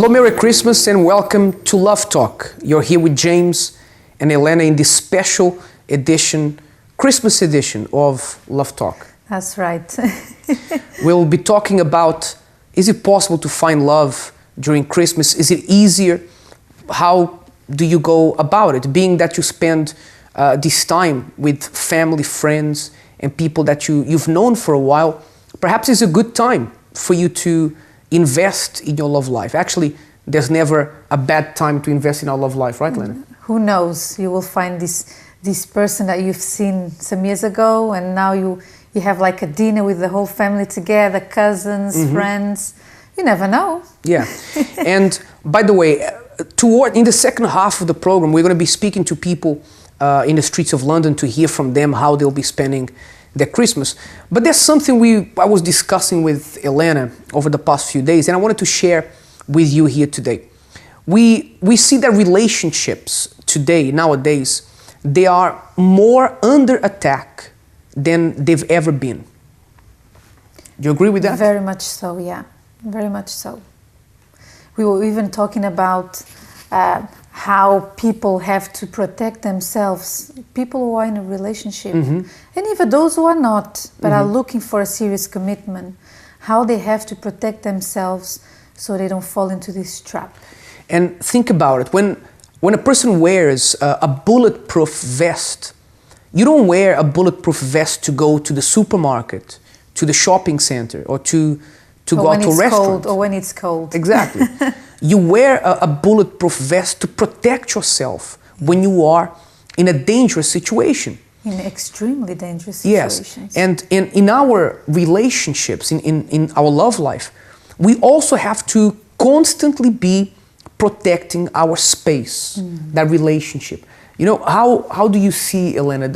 Hello, Merry Christmas and welcome to Love Talk. You're here with James and Elena in this special edition, Christmas edition of Love Talk. That's right. We'll be talking about, is it possible to find love during Christmas? Is it easier? How do you go about it? Being that you spend this time with family, friends, and people that you've known for a while, perhaps it's a good time for you to invest in your love life. Actually, there's never a bad time to invest in our love life, right, Lena? Who knows? You will find this person that you've seen some years ago, and now you have like a dinner with the whole family together, cousins, friends. You never know. Yeah. And by the way, in the second half of the program, we're going to be speaking to people in the streets of London to hear from them how they'll be spending their Christmas. But there's something I was discussing with Elena over the past few days, and I wanted to share with you here today. We see that relationships today, nowadays, they are more under attack than they've ever been. Do you agree with that? Very much so, yeah. Very much so. We were even talking about how people have to protect themselves, people who are in a relationship, and even those who are not, but are looking for a serious commitment, how they have to protect themselves so they don't fall into this trap. And think about it, when a person wears a bulletproof vest, you don't wear a bulletproof vest to go to the supermarket, to the shopping center, or to go out to a restaurant. Or when it's cold. Exactly. You wear a bulletproof vest to protect yourself when you are in a dangerous situation. In extremely dangerous situations. Yes. And in our relationships, in our love life, we also have to constantly be protecting our space, that relationship. You know, how do you see, Elena,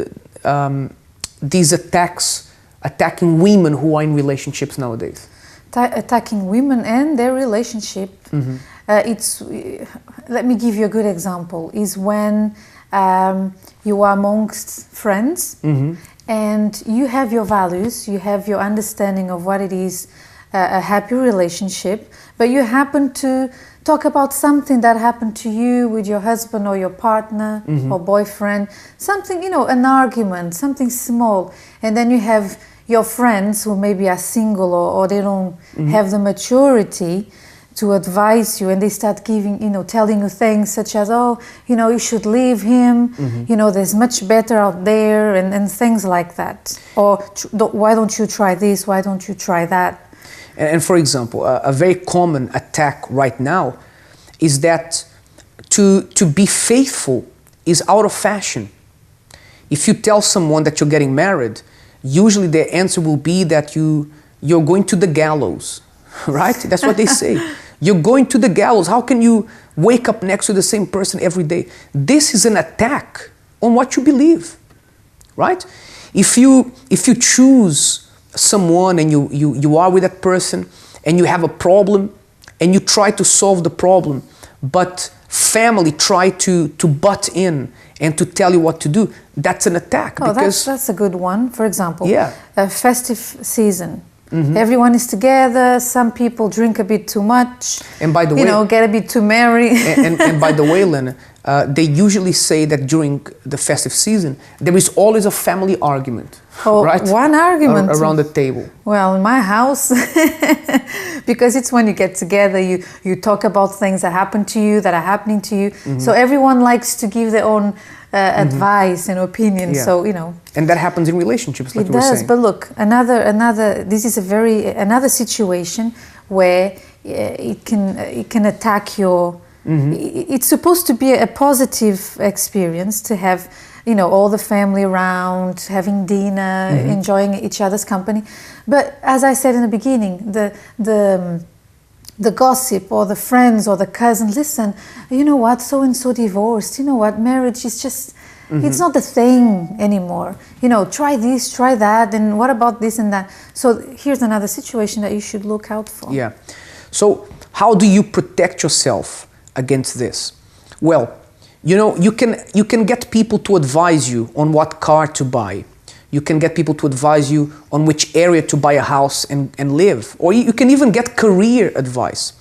these attacking women who are in relationships nowadays? Attacking women and their relationship. Let me give you a good example. Is when you are amongst friends and you have your values, you have your understanding of what it is a happy relationship, but you happen to talk about something that happened to you with your husband or your partner or boyfriend, something, an argument, something small, and then you have your friends who maybe are single or they don't have the maturity to advise you, and they start telling you things such as, you should leave him, there's much better out there, and things like that. Or why don't you try this, why don't you try that? And for example, a very common attack right now is that to be faithful is out of fashion. If you tell someone that you're getting married, usually their answer will be that you're going to the gallows, right? That's what they say. You're going to the gallows. How can you wake up next to the same person every day? This is an attack on what you believe, right? If you choose someone and you are with that person and you have a problem and you try to solve the problem, but family try to butt in and to tell you what to do, that's an attack. Oh, that's a good one. For example, yeah. A festive season. Everyone is together, some people drink a bit too much, and by the way, get a bit too merry. and by the way, Lena, they usually say that during the festive season, there is always a family argument, right? One argument. Around the table. Well, in my house, because it's when you get together, you talk about things that happen to you, that are happening to you. So everyone likes to give their own advice and opinion. Yeah. So, And that happens in relationships, like it you were does, saying. but look, this is another situation where it can attack your. It's supposed to be a positive experience to have, all the family around, having dinner, enjoying each other's company. But as I said in the beginning, the gossip or the friends or the cousins, listen, you know what, so and so divorced, you know what, marriage is just. It's not the thing anymore. Try this, try that, and what about this and that? So here's another situation that you should look out for. Yeah. So how do you protect yourself against this? Well, you can get people to advise you on what car to buy. You can get people to advise you on which area to buy a house and live. Or you can even get career advice.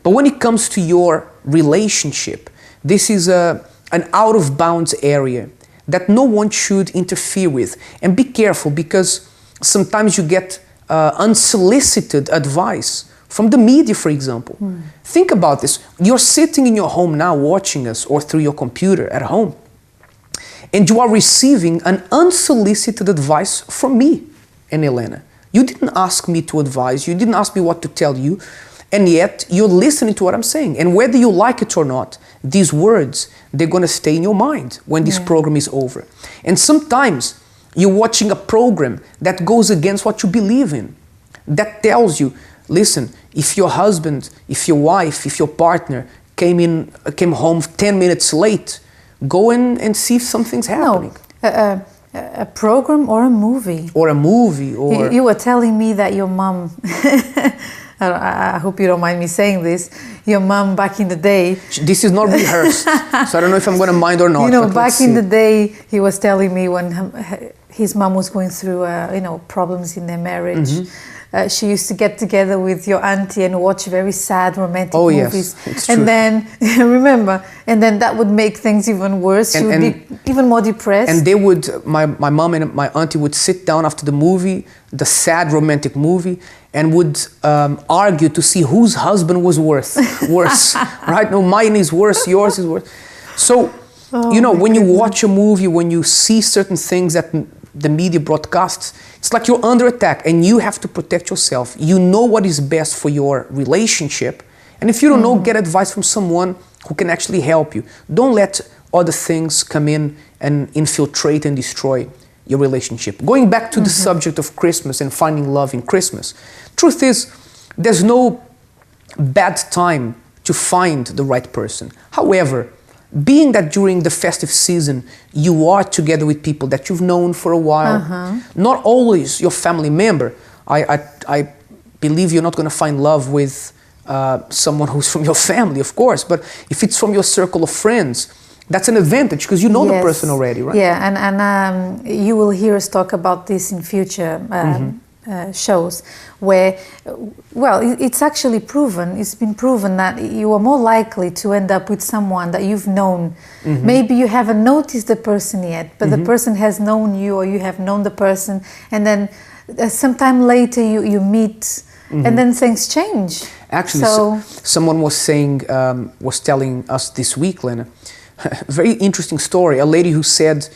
But when it comes to your relationship, this is an out of bounds area that no one should interfere with. And be careful, because sometimes you get unsolicited advice from the media, for example. Think about this. You're sitting in your home now watching us, or through your computer at home, and you are receiving an unsolicited advice from me and Elena. You didn't ask me to advise you, didn't ask me what to tell you, and yet you're listening to what I'm saying. And whether you like it or not, these words, they're going to stay in your mind when this program is over. And sometimes you're watching a program that goes against what you believe in, that tells you, listen, if your husband, if your wife, if your partner came home 10 minutes late, go in and see if something's happening. No, a program or a movie. Or a movie, or... You were telling me that your mom, I hope you don't mind me saying this, your mom back in the day... This is not rehearsed, so I don't know if I'm going to mind or not. You know, back in the day, he was telling me when his mom was going through, problems in their marriage. She used to get together with your auntie and watch very sad romantic movies. Yes, it's true. And then, remember, and then that would make things even worse. She would be even more depressed. And they would, my mom and my auntie would sit down after the movie, the sad romantic movie, and would argue to see whose husband was worse, right? No, mine is worse, yours is worse. So, when you watch a movie, when you see certain things that the media broadcasts, it's like you're under attack and you have to protect yourself. You know what is best for your relationship. And if you don't know, get advice from someone who can actually help you. Don't let other things come in and infiltrate and destroy your relationship. Going back to the subject of Christmas and finding love in Christmas, truth is, there's no bad time to find the right person. However, being that during the festive season you are together with people that you've known for a while, not always your family member. I believe you're not going to find love with someone who's from your family, of course, but if it's from your circle of friends, that's an advantage because you know the person already, right? Yeah, and you will hear us talk about this in future shows where, well, it's actually proven, it's been proven that you are more likely to end up with someone that you've known. Maybe you haven't noticed the person yet, but the person has known you, or you have known the person, and then sometime later you meet, and then things change. Actually, someone was saying, was telling us this week, Lena, a very interesting story. A lady who said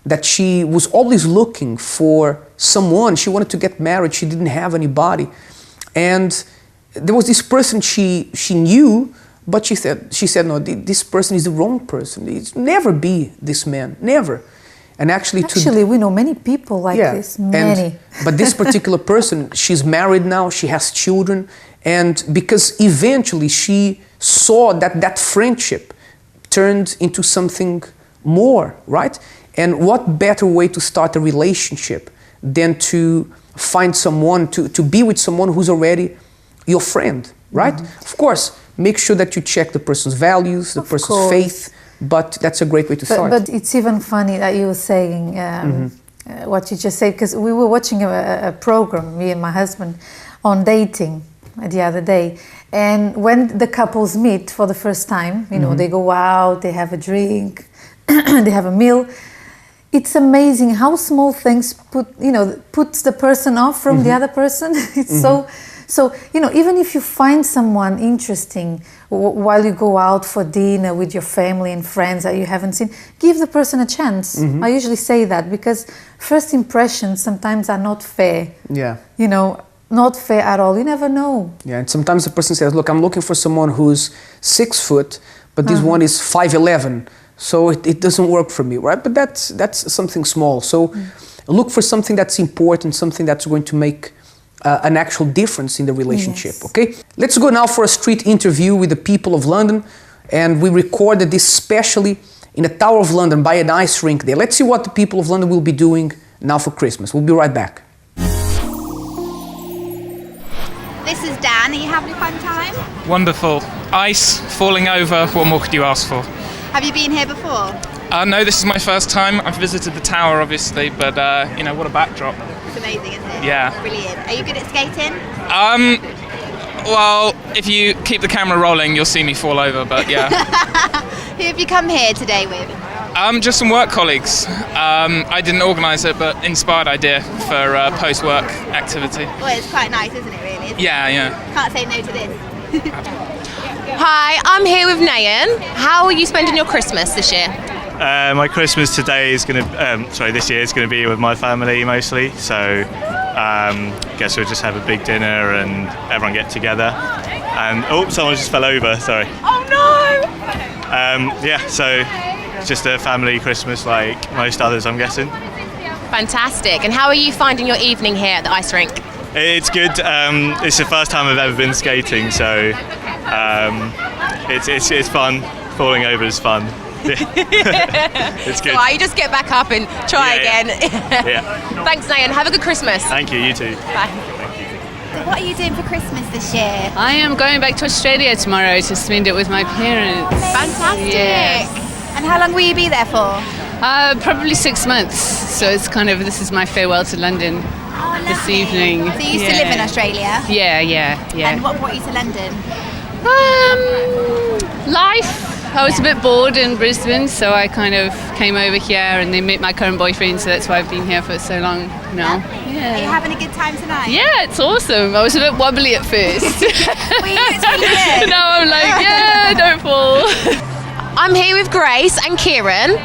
that she was always looking for someone. She wanted to get married. She didn't have anybody. And there was this person she knew, but she said, no, this person is the wrong person. It's never be this man, never. And actually we know many people like this, many. But this particular person, she's married now, she has children, and because eventually she saw that friendship turned into something more, right? And what better way to start a relationship than to find someone, to be with someone who's already your friend, right? Of course, make sure that you check the person's values, the person's faith, but that's a great way to start. But it's even funny that you were saying what you just said, because we were watching a program, me and my husband, on dating the other day. And when the couples meet for the first time, you know, they go out, they have a drink, they have a meal. It's amazing how small things puts the person off from the other person. It's so, you know, even if you find someone interesting while you go out for dinner with your family and friends that you haven't seen, give the person a chance. I usually say that because first impressions sometimes are not fair. Yeah. You know, not fair at all. You never know. Yeah, and sometimes the person says, look, I'm looking for someone who's 6 foot, but this one is 5'11". So it doesn't work for me, right? But that's something small. So look for something that's important, something that's going to make an actual difference in the relationship, okay? Let's go now for a street interview with the people of London. And we recorded this specially in the Tower of London by an ice rink there. Let's see what the people of London will be doing now for Christmas. We'll be right back. This is Dan. Are you having a fun time? Wonderful. Ice, falling over. What more could you ask for? Have you been here before? No, this is my first time. I've visited the tower, obviously, but you know, what a backdrop. It's amazing, isn't it? Yeah. Brilliant. Are you good at skating? Well, if you keep the camera rolling, you'll see me fall over, but yeah. Who have you come here today with? Just some work colleagues. I didn't organise it, but inspired idea for a post-work activity. Well, it's quite nice, isn't it, really? Yeah. Can't say no to this. Hi, I'm here with Nayan. How are you spending your Christmas this year? My Christmas this year is going to be with my family mostly. So, guess we'll just have a big dinner and everyone get together. And someone just fell over. Sorry. Oh no! So just a family Christmas like most others, I'm guessing. Fantastic. And how are you finding your evening here at the ice rink? It's good. It's the first time I've ever been skating, so it's fun. Falling over is fun. It's good. So you just get back up and try again. Yeah. Thanks, Nayan. Have a good Christmas. Thank you. You too. Bye. What are you doing for Christmas this year? I am going back to Australia tomorrow to spend it with my parents. Fantastic. Yes. And how long will you be there for? Probably 6 months. So it's this is my farewell to London this evening. So you used to live in Australia? Yeah. And what brought you to London? Life. I was a bit bored in Brisbane, so I kind of came over here and then met my current boyfriend, so that's why I've been here for so long now. Are you having a good time tonight? Yeah, it's awesome. I was a bit wobbly at first. Well, it's really good. Now I'm like, don't fall. I'm here with Grace and Kieran,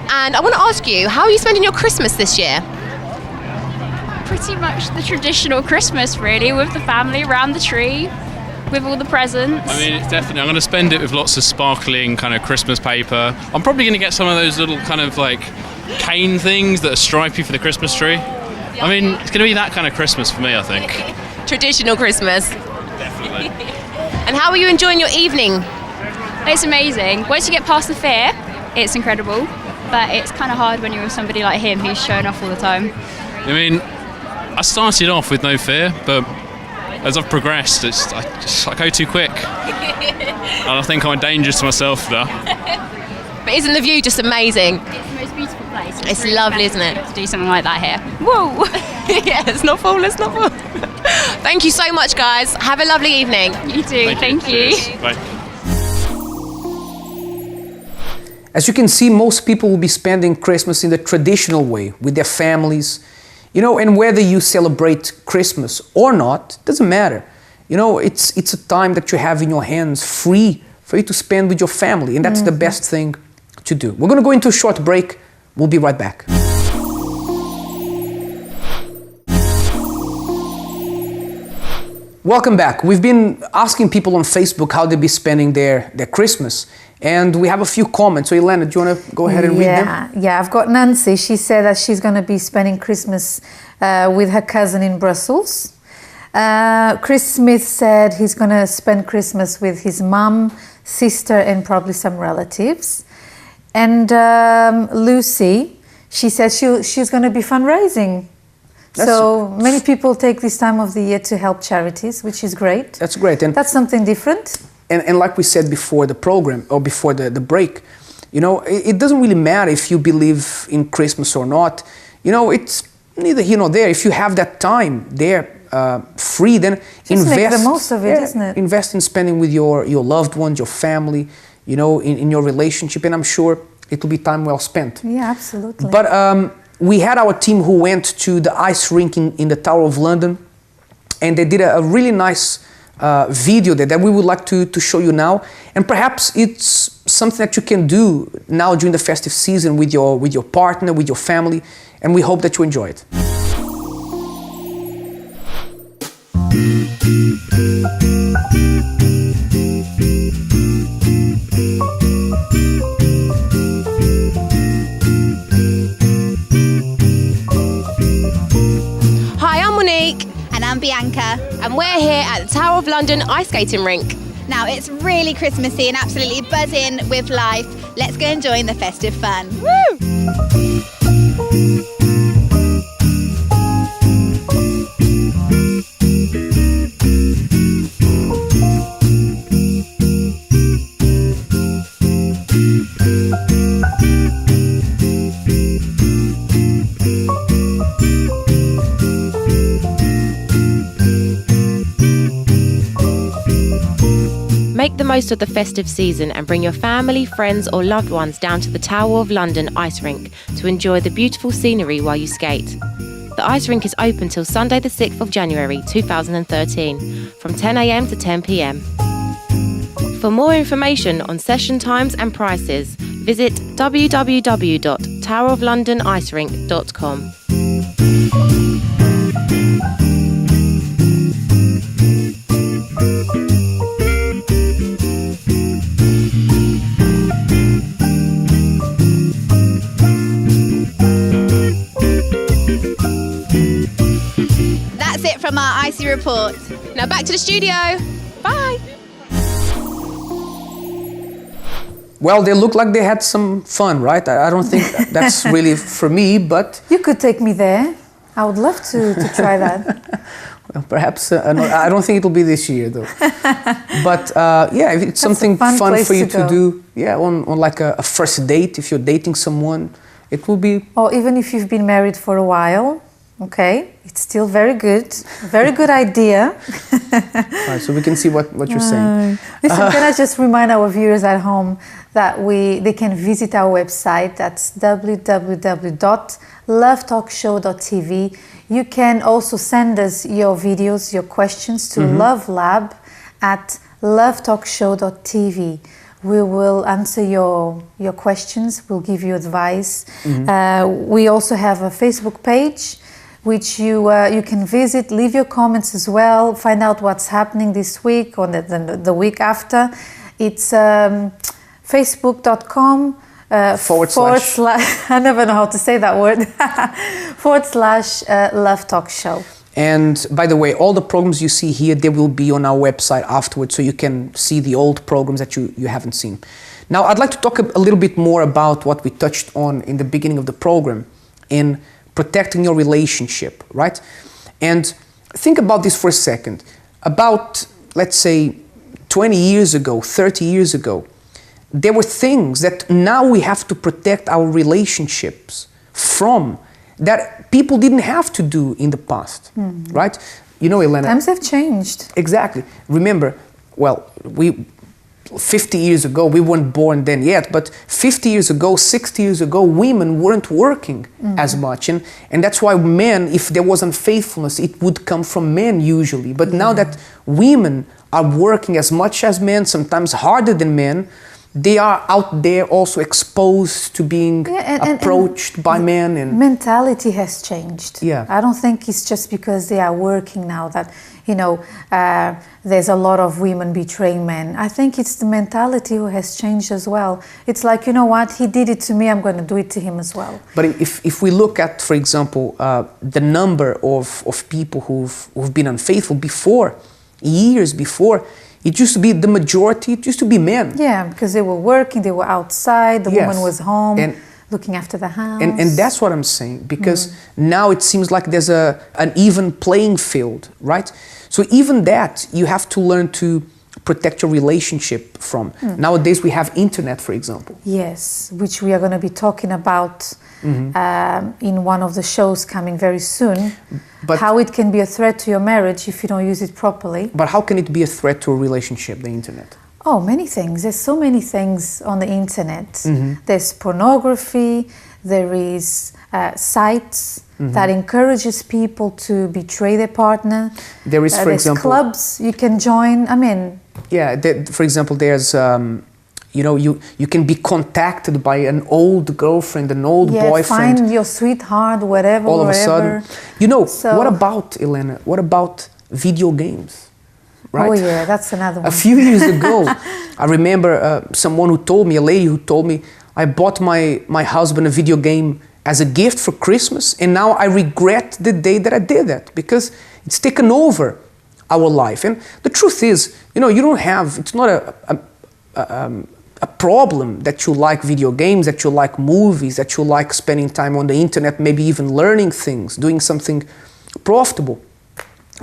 and I want to ask you, how are you spending your Christmas this year? Pretty much the traditional Christmas, really, with the family around the tree, with all the presents. I mean, it's definitely, I'm going to spend it with lots of sparkling kind of Christmas paper. I'm probably going to get some of those little kind of like cane things that are stripy for the Christmas tree. I mean, it's going to be that kind of Christmas for me, I think. Traditional Christmas. Definitely. And how are you enjoying your evening? It's amazing. Once you get past the fear, it's incredible. But it's kind of hard when you're with somebody like him who's showing off all the time. I mean, I started off with no fear, but as I've progressed, I go too quick. And I think I'm dangerous to myself now. But isn't the view just amazing? It's the most beautiful place. It's lovely, isn't it? To do something like that here. Whoa! Yeah, let's not fall. Thank you so much, guys. Have a lovely evening. You too. Thank you. Cheers. Bye. As you can see, most people will be spending Christmas in the traditional way with their families. And whether you celebrate Christmas or not, doesn't matter. It's a time that you have in your hands free for you to spend with your family, and that's the best thing to do. We're going to go into a short break. We'll be right back. Welcome back. We've been asking people on Facebook how they'll be spending their Christmas. And we have a few comments. So, Elena, do you want to go ahead and read them? Yeah, I've got Nancy. She said that she's going to be spending Christmas with her cousin in Brussels. Chris Smith said he's going to spend Christmas with his mum, sister, and probably some relatives. And Lucy, she said she's going to be fundraising. So many people take this time of the year to help charities, which is great. That's great. And that's something different. And like we said before the program, or before the break, it doesn't really matter if you believe in Christmas or not. It's neither here nor there. If you have that time there free, then just make the most of it, isn't it? Invest in spending with your loved ones, your family, in your relationship, and I'm sure it will be time well spent. Yeah, absolutely. But we had our team who went to the ice rink in the Tower of London, and they did a really nice video that we would like to show you now, and perhaps it's something that you can do now during the festive season with your partner, with your family, and we hope that you enjoy it. Hi, I'm Monique. And I'm Bianca. And we're here at the Tower of London ice skating rink. Now, it's really Christmassy and absolutely buzzing with life. Let's go and join the festive fun. Woo! the most of the festive season and bring your family, friends or loved ones down to the Tower of London ice rink to enjoy the beautiful scenery while you skate. The ice rink is open till Sunday the 6th of January 2013 from 10 a.m. to 10 p.m. For more information on session times and prices, visit www.toweroflondonicerink.com. That's it from our Icy Report. Now back to the studio. Bye. Well, they look like they had some fun, right? I don't think that's really for me, but... You could take me there. I would love to try that. Well, perhaps, no, I don't think it'll be this year, though. But yeah, if it's something fun for you to do, yeah, on like a first date, if you're dating someone, it will be... Or even if you've been married for a while, okay, it's still very good idea. All right, so we can see what you're saying. Listen, can I just remind our viewers at home that they can visit our website. That's www.lovetalkshow.tv. You can also send us your videos, your questions to lovelab@lovetalkshow.tv. We will answer your questions. We'll give you advice. We also have a Facebook page, which you can visit, leave your comments as well, find out what's happening this week or the week after. It's facebook.com forward slash I never know how to say that word / Love Talk Show. And by the way, all the programs you see here, they will be on our website afterwards, so you can see the old programs that you haven't seen. Now, I'd like to talk a little bit more about what we touched on in the beginning of the program in protecting your relationship, right? And think about this for a second. About, let's say, 20 years ago, 30 years ago, there were things that now we have to protect our relationships from that people didn't have to do in the past, right? You know, Elena... Times have changed. Exactly. Remember, well, 50 years ago, we weren't born then yet, but 50 years ago, 60 years ago, women weren't working as much. And that's why men, if there was unfaithfulness, it would come from men usually. But now that women are working as much as men, sometimes harder than men, they are out there also exposed to being approached by men. And mentality has changed. Yeah. I don't think it's just because they are working now that, you know, there's a lot of women betraying men. I think it's the mentality who has changed as well. It's like, you know what, he did it to me, I'm going to do it to him as well. But if we look at, for example, the number of people who've been unfaithful before, years before, it used to be the majority, it used to be men. Yeah, because they were working, they were outside, the woman was home, looking after the house. And that's what I'm saying, because now it seems like there's an even playing field, right? So even that, you have to learn to protect your relationship from. Nowadays we have internet, for example. Yes, which we are going to be talking about in one of the shows coming very soon. But how it can be a threat to your marriage if you don't use it properly. But how can it be a threat to a relationship, the internet? Oh, many things. There's so many things on the internet. There's pornography, there is sites that encourages people to betray their partner. There is, for example... clubs you can join, I mean... Yeah, for example, there's... you know, you can be contacted by an old girlfriend, an old boyfriend. Find your sweetheart, whatever, all of a sudden. You know, so, what about, Elena, what about video games? Right? Oh yeah, that's another one. A few years ago, I remember someone who told me, a lady who told me, I bought my husband a video game as a gift for Christmas, and now I regret the day that I did that, because it's taken over our life. And the truth is, you know, you don't have, it's not a problem that you like video games, that you like movies, that you like spending time on the internet, maybe even learning things, doing something profitable.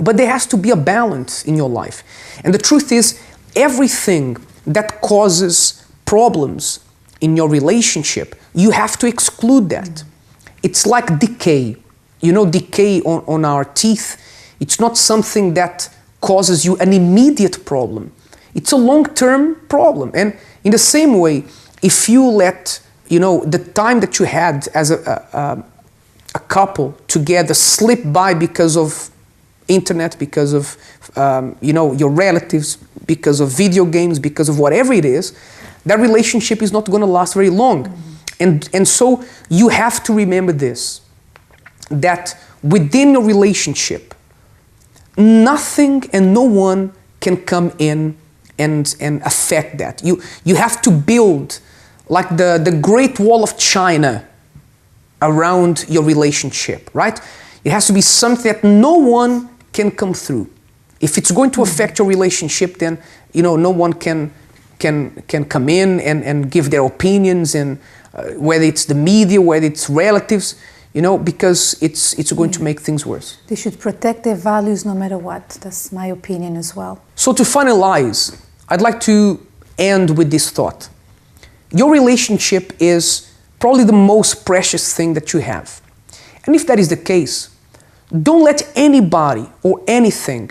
But there has to be a balance in your life. And the truth is, everything that causes problems in your relationship, you have to exclude that. It's like decay. You know, decay on our teeth. It's not something that causes you an immediate problem. It's a long-term problem. And in the same way, if you let, the time that you had as a couple together slip by because of internet, because of, your relatives, because of video games, because of whatever it is, that relationship is not going to last very long. And so you have to remember this, that within your relationship, nothing and no one can come in and affect that. You have to build like the Great Wall of China around your relationship, right? It has to be something that no one can come through. If it's going to affect your relationship, then no one can come in and give their opinions, and whether it's the media, whether it's relatives, because it's going to make things worse. They should protect their values no matter what. That's my opinion as well. So to finalize, I'd like to end with this thought. Your relationship is probably the most precious thing that you have. And if that is the case, don't let anybody or anything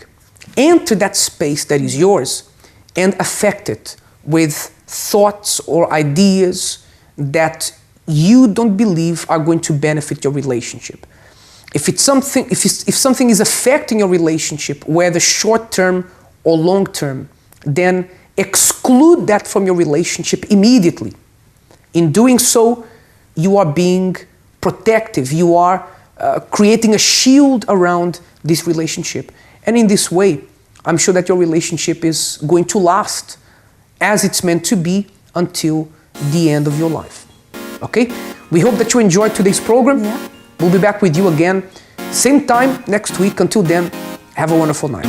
enter that space that is yours and affect it with thoughts or ideas that you don't believe are going to benefit your relationship. If something is affecting your relationship, whether short term or long term, then exclude that from your relationship immediately. In doing so, you are being protective. You are creating a shield around this relationship. And in this way, I'm sure that your relationship is going to last as it's meant to be until the end of your life. Okay? We hope that you enjoyed today's program. Yeah. We'll be back with you again, same time next week. Until then, have a wonderful night.